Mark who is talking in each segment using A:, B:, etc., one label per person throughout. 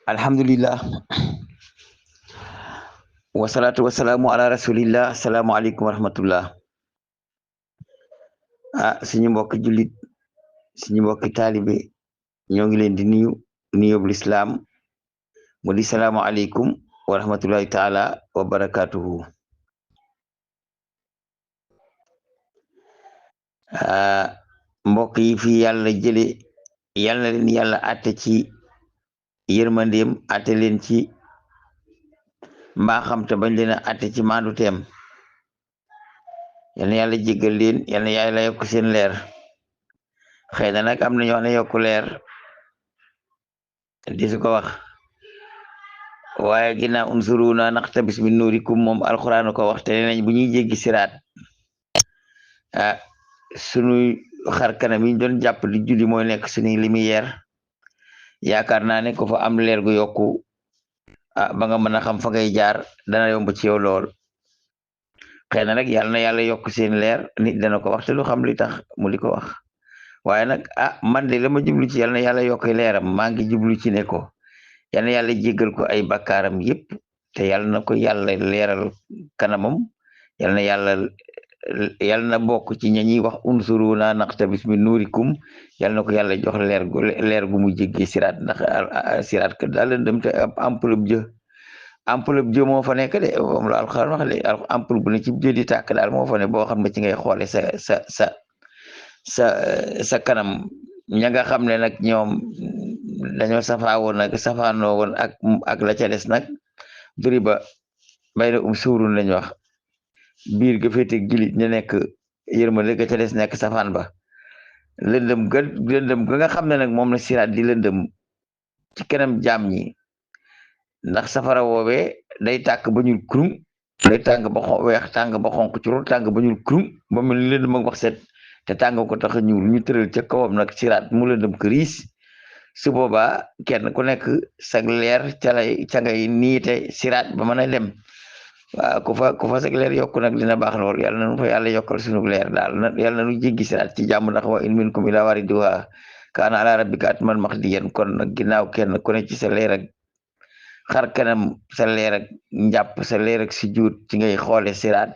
A: alhamdulillah wasalaatu wasalaamu ala rasulillah asalaamaaleykum wa rahmatullah. Suñu mbokki jullit, suñu mbokki taalibe, ñoo ngi leen di nuyu nuyób lislaam mu di salaamualeykum wa rahmatullahi taala wa barakatuhu. Mbokk yi fi yàlla jële, yal na leen yàlla àtte ci yërmandeem, àtte leen ci mbaaxam te bañ leen a àtte ci maandu teem. yal na yàlla jéggal leen, yal na yàlla yokk seen leer. xëy na nag am na ñoo xam ne yokku leer di su ko wax, waaye ginnaaw unsuruna naqtabis min nuurikum moom alxuraan ko wax te nee nañ bu ñuy jéggi siraat sunuy xar kanam yi ñu doon jàpp di julli mooy nekk sunuy lumière. yaakaar naa ne ko fa am leer gu yokku ba nga mën a xam fa ngay jaar dana yomb ci yow lool. xëy na nag yàlla na yàlla yokk seen leer, nit dana ko wax te du xam li tax mu di ko wax. waaye nag man de la ma jublu ci yàlla na yàlla yokk leeram, maa ngi jublu ci ne ko yàlla na yàlla jéggal ko ay bakkaaram yépp, te yàlla na ko yàlla leeral kanamam. yàlla na bokk ci ña ñuy wax unsuruna naqtabis min nuurikum. yàlla na ko yàlla jox leer gu mu jéggi siraat, ndax siraat ka daal lëndëm te ampoule bu jë moo fa nekk de, moom la alxuraan wax de. ampoule bu ne ci jë di tàkk daal moo fa ne, boo xam ne ci ngay xoole sa kanam. ña nga xam ne nag ñoom dañoo safaanoo woon ak la ca des nag duriba bayna suurun lañ wax, biir ga féete gilit ña nekk yërmande, ga ca des nekk safaan ba. lëndëm ga nga xam ne nag moom la siraat di lëndëm ci kanam jaam ñi, ndax safara woowee day tàkk ba ñuul kurum, day tàng ba weex, tàng ba xonq curul, tàng ba ñuul kurum, ba mel ni lëndëm ak wax set te tàng ko tax a ñuul. ñu tëral ca kawam nag siraat mu lëndëm këriis. su boobaa kenn ku nekk sag leer ca ngay niite siraat ba mën a dem. waaw ku fa sag leer yokku nag dina baax lool. yàlla na nu fa yàlla yokkal sunu leer daal, yàlla na nu jéggi siraat ci jàmm, ndax wa in minkum illa waariduha kaana ala rabbika atman maqdiyan. kon nag ginnaaw kenn ku ne ci sa leer ak xar kanam, sa leer ak njàpp, sa leer ak sujud ci ngay xoole siraat.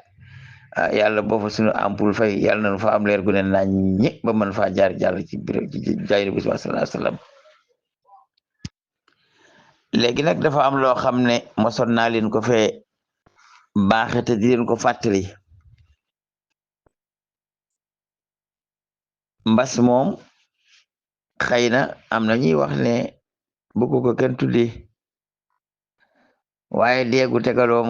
A: yàlla boo fa sunu ampul fay, yàlla na nu fa am leer gu ne nañ ñi ba mën faa jaar jàll ci biir ci jaayir bi sallallahu alayhi wasallam. léegi nag dafa am loo xam ne mosoon naa leen ko fee baaxe te di leen ko fàttali. mbas moom xëy na am na ñuy wax ne bëgg ko kenn tuddee, waaye deegu tegaloo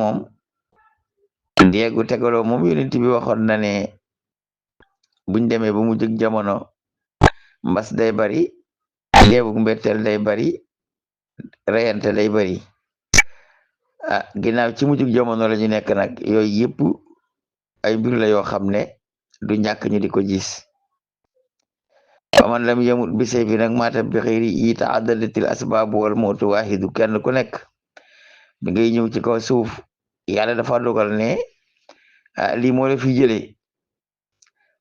A: moom yonent bi waxoon na ne buñ demee ba mu jëg jamono mbas day bari, deegu mbetteel day bari, reyante day bari. ginnaaw ci mujjug jamono la ñu nekk nag, yooyu yëpp ay mbir la yoo xam ne du ñàkk ñu di ko gis. faman lam yamut bi sayfi nag maata bi xëyri yi taadadatil asbaabu wal mawtu waahidu. kenn ku nekk bi ngay ñëw ci kaw suuf, yàlla dafa dogal ne lii moo la fi jëlee.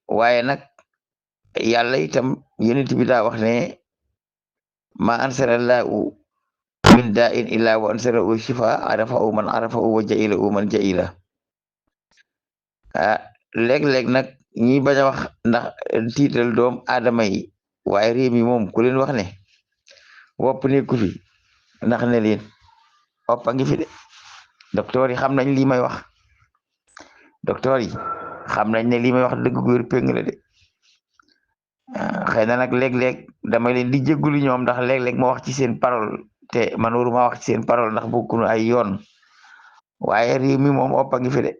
A: waaye nag yàlla itam yonent bi daa wax ne ma ansarallahu min daa in illa wa ansarahu shifa arafahu man arafahu wa jailahu man jaila. léeg-léeg nag ñi bañ a wax ndax tiital doom aadama yi, waaye réew mi moom ku leen wax ne wopp nekku fi, ndax ne leen wopp a ngi fi de. docteur yi xam nañ lii may wax, docteur yi xam nañ ne lii may wax dëgg gu wér péng la de. xëy na nag léeg-léeg dama leen di jéggulu ñoom, ndax léeg-léeg ma wax ci seen parole te man waruma wax ci seen parole ndax bokkunu ay yoon. waaye réew mi moom wopp a ngi fi de,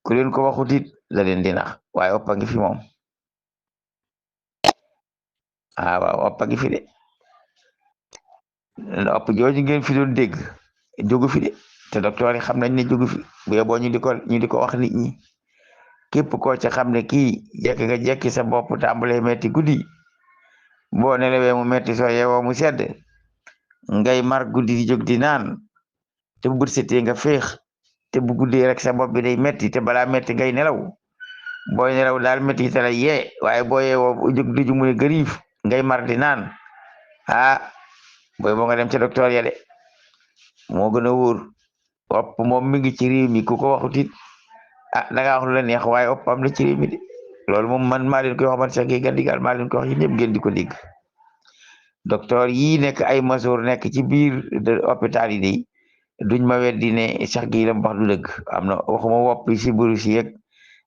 A: ku leen ko waxut it la leen di nax, waaye wopp a ngi fi moom. waaw wopp a ngi fi de. wopp jooju ngeen fi doon dégg jógu fi de, te docteur yi xam nañ ne jógu fi. bu yeboo ñu di ko wax nit ñi. képp koo ca xam ne kii jekki sa bopp tàmbalee metti guddi, boo nelawee mu metti, soo yeewoo mu sedd, ngay mar guddi di jóg di naan, te bu bët setee nga féex, te bu guddee rek sa bopp bi day metti, te balaa metti ngay nelaw. booy nelaw daal metti te la yee, waaye boo yeewoo jóg di ju mu ne gëriif ngay mar di naan. booy boo nga dem ca docteur ya de moo gën a wóor. wopp moom mi ngi ci réew mi ku ko waxut it ah da ngaa wax lu la neex waaye wopp am na ci réew mi de loolu moom man maa leen koy wax man Cheikh Gueye Gandigal maa leen koy wax yéen ñëpp ngeen di ko dégg. docteur yii nekk ay masoor nekk ci biir hôpital yi de duñ ma weddi ne Cheikh Gueye lam wax du dëgg am na waxuma wopp si buru si yëg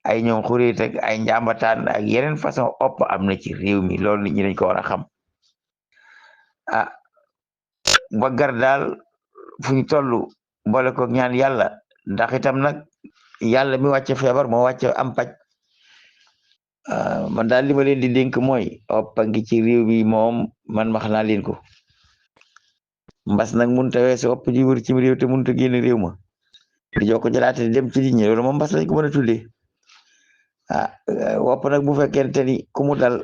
A: ay ñoom xuréet ak ay njàmbataan ak yeneen façon opp am na ci réew mi loolu nit ñi dañ ko war a xam ah waggar daal fu ñu toll boole ko ñaan yàlla ndax itam nag yàlla mi wàcce feebar moo wàcce am paj man daal li ma leen di dénk mooy oppa ngi ci réew mi moom man wax naa leen ko mbas nag mun ta weesu opp ji wër ci réew te mun ta génn réew ma di jokko jëlaate dem ci nit ñi loolu moom mbas lañ ko mën a tuddee wopp nag bu fekkente ni ku mu dal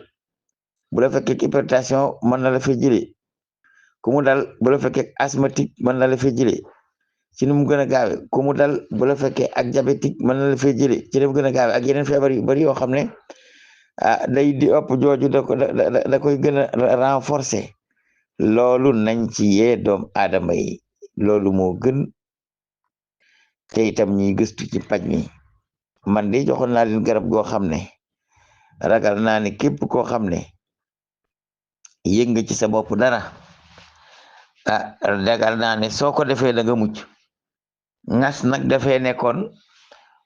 A: bu la fekkee hypertension mën na la fee jëlee ku mu dal bu la fekkee asthmatique mën na la fee jëlee ci nu mu gën a gaawe ku mu dal bu la fekkee ak diabétique mën na la fee jëlee ci nu mu gën a gaawe ak yeneen feebar yu bari yoo xam ne day di ëpp jooju da koy gën a renforcer loolu nañ ci yee doom aadama yi loolu moo gën te itam ñuy gëstu ci paj mi man de joxoon naa leen garab goo xam ne ragal naa ne képp koo xam ne yëg nga ci sa bopp dara ragal naa ne soo ko defee da nga mucc ngas nag dafee nekkoon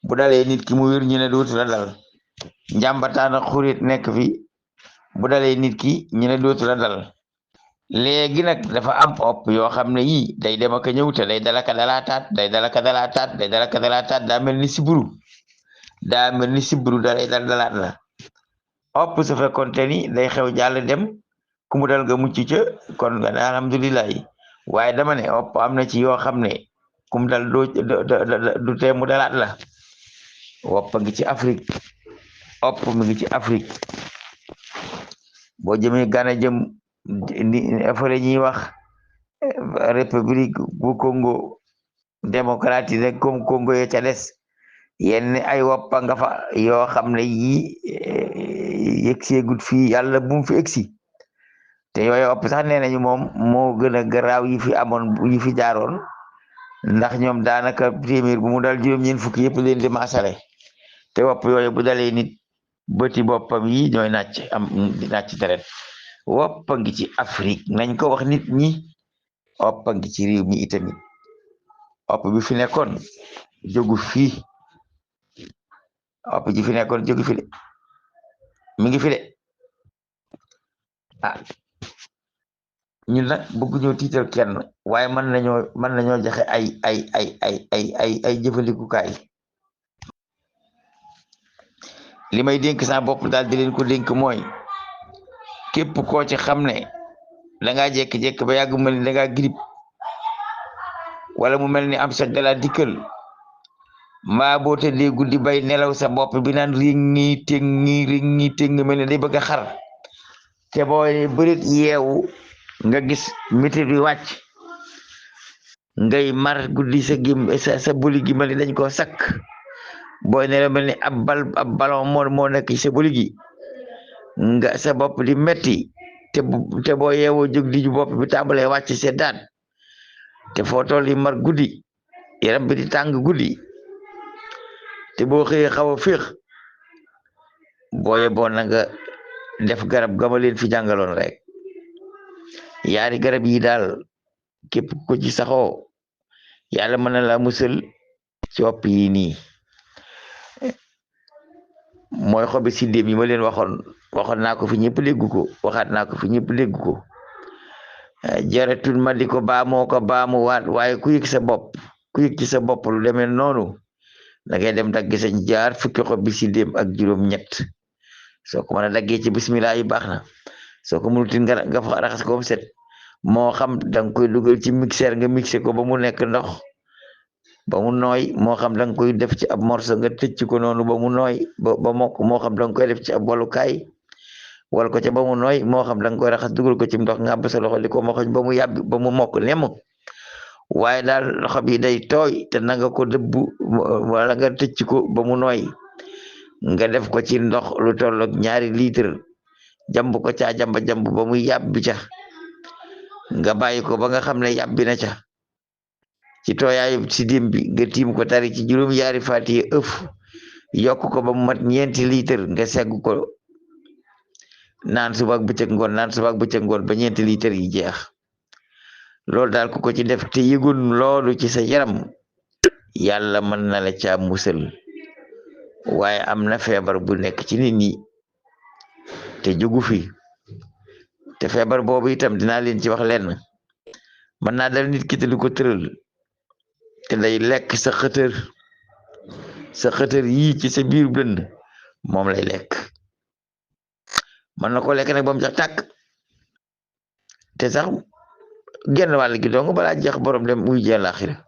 A: bu dalee nit ki mu wér ñu ne dootu la dal njàmbataan ak xurit nekk fi bu dalee nit ki ñu ne dootu la dal léegi nag dafa am opp yoo xam ne yii day dem ak a ñëw te day dalaka dalaataat day dalaka dalaataat day dalaka dalaataat daa mel ni siburu daa mel ni siburu dalay dal dalaat la opp su fekkoonte ni day xew jàll dem ku mu dal nga mucc ca kon nga alhamdulilah waaye dama ne opp am na ci yoo xam ne ku mu dal du tee mu dalaat la wopp ngi ci Afrique opp mi ngi ci Afrique boo jëmee Gana jëm fële ñuy wax république bu Congo démocratique rek comme Congo ye ca des yenn ay woppa nga fa yoo xam ne yii yegseegut fii yàlla bu mu fi egsi te yooyu wopp sax nee nañu moom moo gën a garaaw yi fi amoon yi fi jaaroon ndax ñoom daanaka téeméer bu mu dal juróom-ñeent fukki yëpp leen di maasale te wopp yooyu bu dalee nit bëti boppam yi ñooy nàcc deret woppa ngi ci Afrique nañ ko wax nit ñi woppa ngi ci réew mi itamit wopp bi fi nekkoon jógu fii wopp ji fi nekkoon jógu fi de mi ngi fi de ñun nag bëgguñoo tiital kenn waaye mën nañoo joxe ay jëfandikukaay li may dénk sa bopp daal di leen ko dénk mooy képp koo ci xam ne da ngaa jékki-jékki ba yàgg mel ni da ngaa grippe wala mu mel ni am soj dala dikkal mbaa boo tëddee guddi bay nelaw sa bopp bi naan ringi téng mel ni day bëgg a xar te booy bërit yeewu nga gis métit bi wàcc ngay mar guddi sa buli gi mel ni dañ koo sakk booy nelaw mel ni ab ballon moo nekk ci sa buli gi nga sa bopp di metti te boo yeewoo jóg di ju bopp bi tàmbalee wàcc seddaat te foo toll yi mar guddi yaram bi di tàng guddi te boo xëyee xaw a féex booye boo na nga def garab gama leen fi jàngaloon rek yaari garab yi daal képp ko ci saxoo yàlla mën na la musal ci wopp yi nii mooy xobi siddéem yi ma leen waxoon naa ko fi ñëpp dégg ko waxaat naa ko fi ñëpp dégg ko jaratul ma di ko baamu waat waaye ku yëg ci sa bopp lu demee noonu da ngay dem dagg sa jaar fukki xobi siddéem ak juróom-ñett soo ko mën a daggee ci bismillah yi baax na soo ko mënutin nga fa raxas ko set moo xam danga koy dugal ci mixeur nga mixé ko ba mu nekk ndox ba mu nooy moo xam danga koy def ci ab morceau nga tëcc ko noonu ba mu nooy ba mokk moo xam danga koy def ci ab walukaay wal ko ca ba mu nooy moo xam danga koy raxas dugal ko ci ndox nga ba sa loxo di ko moxoñ ba mu yàbbi ba mu mokk nemm waaye daal loxo bi day tooy te nanga ko dëbbu wala nga tëcc ko ba mu nooy nga def ko ci ndox lu tollook 2 litre jamb ko caa jamb ba muy yàbbi ca nga bàyyi ko ba nga xam ne yàbbi na ca ci tooyaayu si dim bi nga tiim ko tari ci juróom yaari fatiye yokk ko ba mu mat 4 litre nga segg ko naan suba ak bëccëg ngoon naan suba ak bëccëg ngoon ba 4 litre yi jeex loolu daal ku ko ci def te yëgun loolu ci sa yaram yàlla mën na la caa musal waaye am na feebar bu nekk ci nit ñi te jógu fi te feebar boobu itam dinaa leen ci wax lenn mën naa dal nit ki te du ko tëral te day lekk sa xëtër yii ci sa biir dënd moom lay lekk mën na ko lekk nag ba mu jax tàkk te sax genn wàll gi dong balaa jeex borom dem muy jee laaxira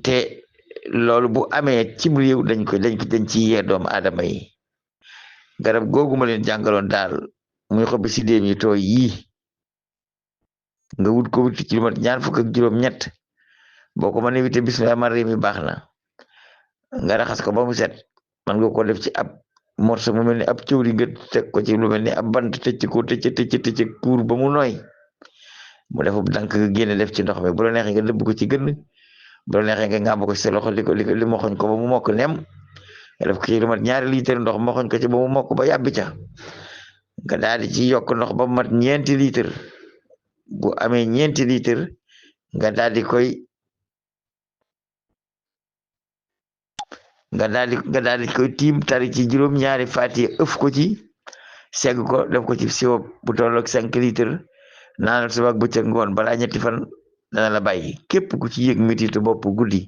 A: te loolu bu amee cim réew dañ ci yee doomu aadama yi garab googu ma leen jàngaloon daal muy xobi si déem yi tooy yii nga wut ko wuti ci lu mat 26 boo ko mënee wite bismillah man réew mi baax na nga raxas ko ba mu set man nga ko def ci ab morso mu mel ni ab cëwri nga teg ko ci lu mel ni ab bant tëcc ko tëcc kuur ba mu nooy mu def dank nga génne def ci ndox mi bu la neexee nga dëbb ko ci gën bu la neexee nga ngàmb ko ci sa loxo li moxoñ ko ba mu mokk nem nga def ko ci lu mat 2 litre ndox moxoñ ko ci ba mu mokk ba yàbbi ca nga daal di ci yokk ndox ba mu mat 4 litre bu amee 4 litre nga daal di koy tiim tari ci juróom ñaari fatiye ko ci segg ko def ko ci siwo bu tolloog 5 litre naanal suba ak bëccëg ngoon balaa 2 fan dana la bàyyi képp ku ci yëg metitu bopp guddi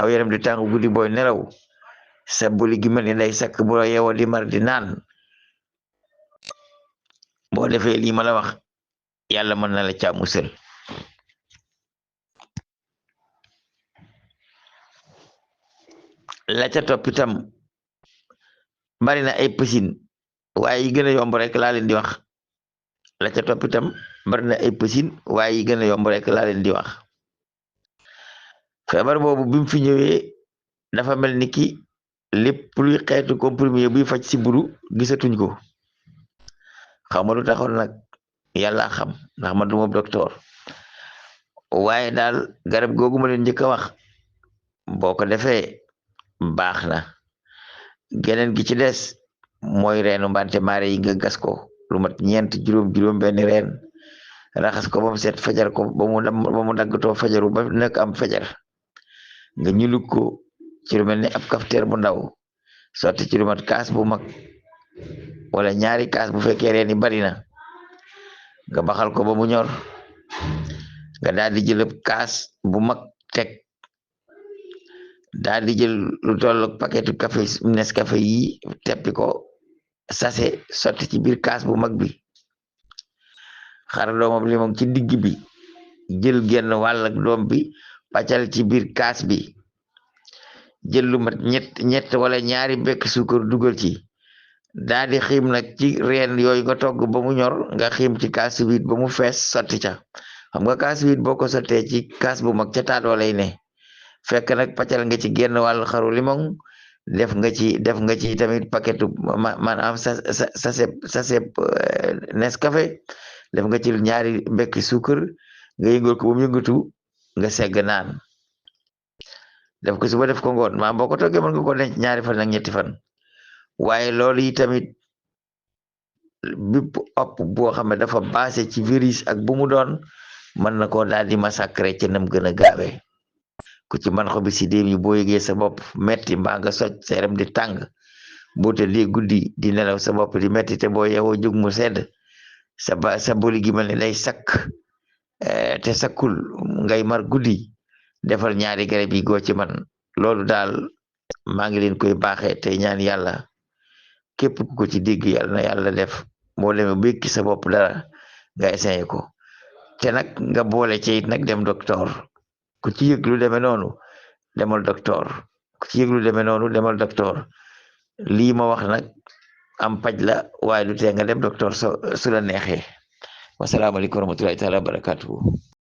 A: aw yaram di tàng guddi booy nelaw sa buli gi mel ni day sakk bu la yeewoo di mar di naan boo defee lii ma la wax yàlla mën na la caa musal la ca topp itam bari na ay pësin waaye yi gën a yomb rek laa leen di wax la ca topp itam bari na ay pësin waaye yi gën a yomb rek laa leen di wax feebar boobu bi mu fi ñëwee dafa mel ni ki lépp luy xeetu comprimé buy faj si buru gisatuñ ko xaw ma lu taxoon nag yàlla xam ndax ma duma docteur waaye daal garab googu ma leen njëkk a wax boo ko defee baax na geneen gi ci des mooy reenu mbante maare yi nga gas ko lu mat 4 juróom benn reen raxas ko ba mu set fajar ko ba mu daggatoo fajaru ba nekk am fajar nga ñulug ko ci lu mel ni ab kafteer bu ndaw sotti ci lu mat kaas bu mag wala 2 kaas bu fekkee reeni bari na nga baxal ko ba mu ñor nga daal di jël kaas bu mag teg daal di jël lu tollook paquetu café Nescafé yi teppi ko sase sotti ci biir kaas bu mag bi xar doomam limon ci digg bi jël genn wàll ak doom bi pàccal ci biir kaas bi jël lu mat ñett wala 2 bekk suukar dugal ci daal di xiim nag ci reen yooyu nga togg ba mu ñor nga xiim ci kaas wit ba mu fees sotti ca xam nga kaas wit boo ko sottee ci kaas bu mag ca taatoo lay ne fekk nag pàccal nga ci genn wàll xaru limon def nga ci tamit paquetu maanaam sachet Nescafé def nga ci 2 bekk suukar nga yëngal ko ba mu yëngatu nga segg naan def ko suba def ko ngoon maam boo ko toggee mën nga ko denc 2 fan ak 3 fan waaye loolu yi tamit bépp opp boo xam ne dafa basé ci virus ak bu mu doon mën na koo daal di massacrer ci nam gën a gaawee ku ci man xobi si déem yi boo yëgee sa bopp metti mbaa nga soj sa yaram di tàng boo tëddee guddi di nelaw sa bopp di metti te boo yeewoo jóg mu sedd sa boli gi mel ni day sakk te sakkul ngay mar guddi defal 2 garab yi goo ci man loolu daal maa ngi leen koy baaxee te ñaan yàlla képp ku ko ci dégg yàlla na yàlla def boo demee békki sa bopp dara nga essayé ko te nag nga boole ci it nag dem docteur ku ci yëg lu demee noonu demal docteur lii ma wax nag am paj la waaye du tee nga dem docteur su la neexee wasalaamaaleykum wa rahmatullahi taala wa barakatuhu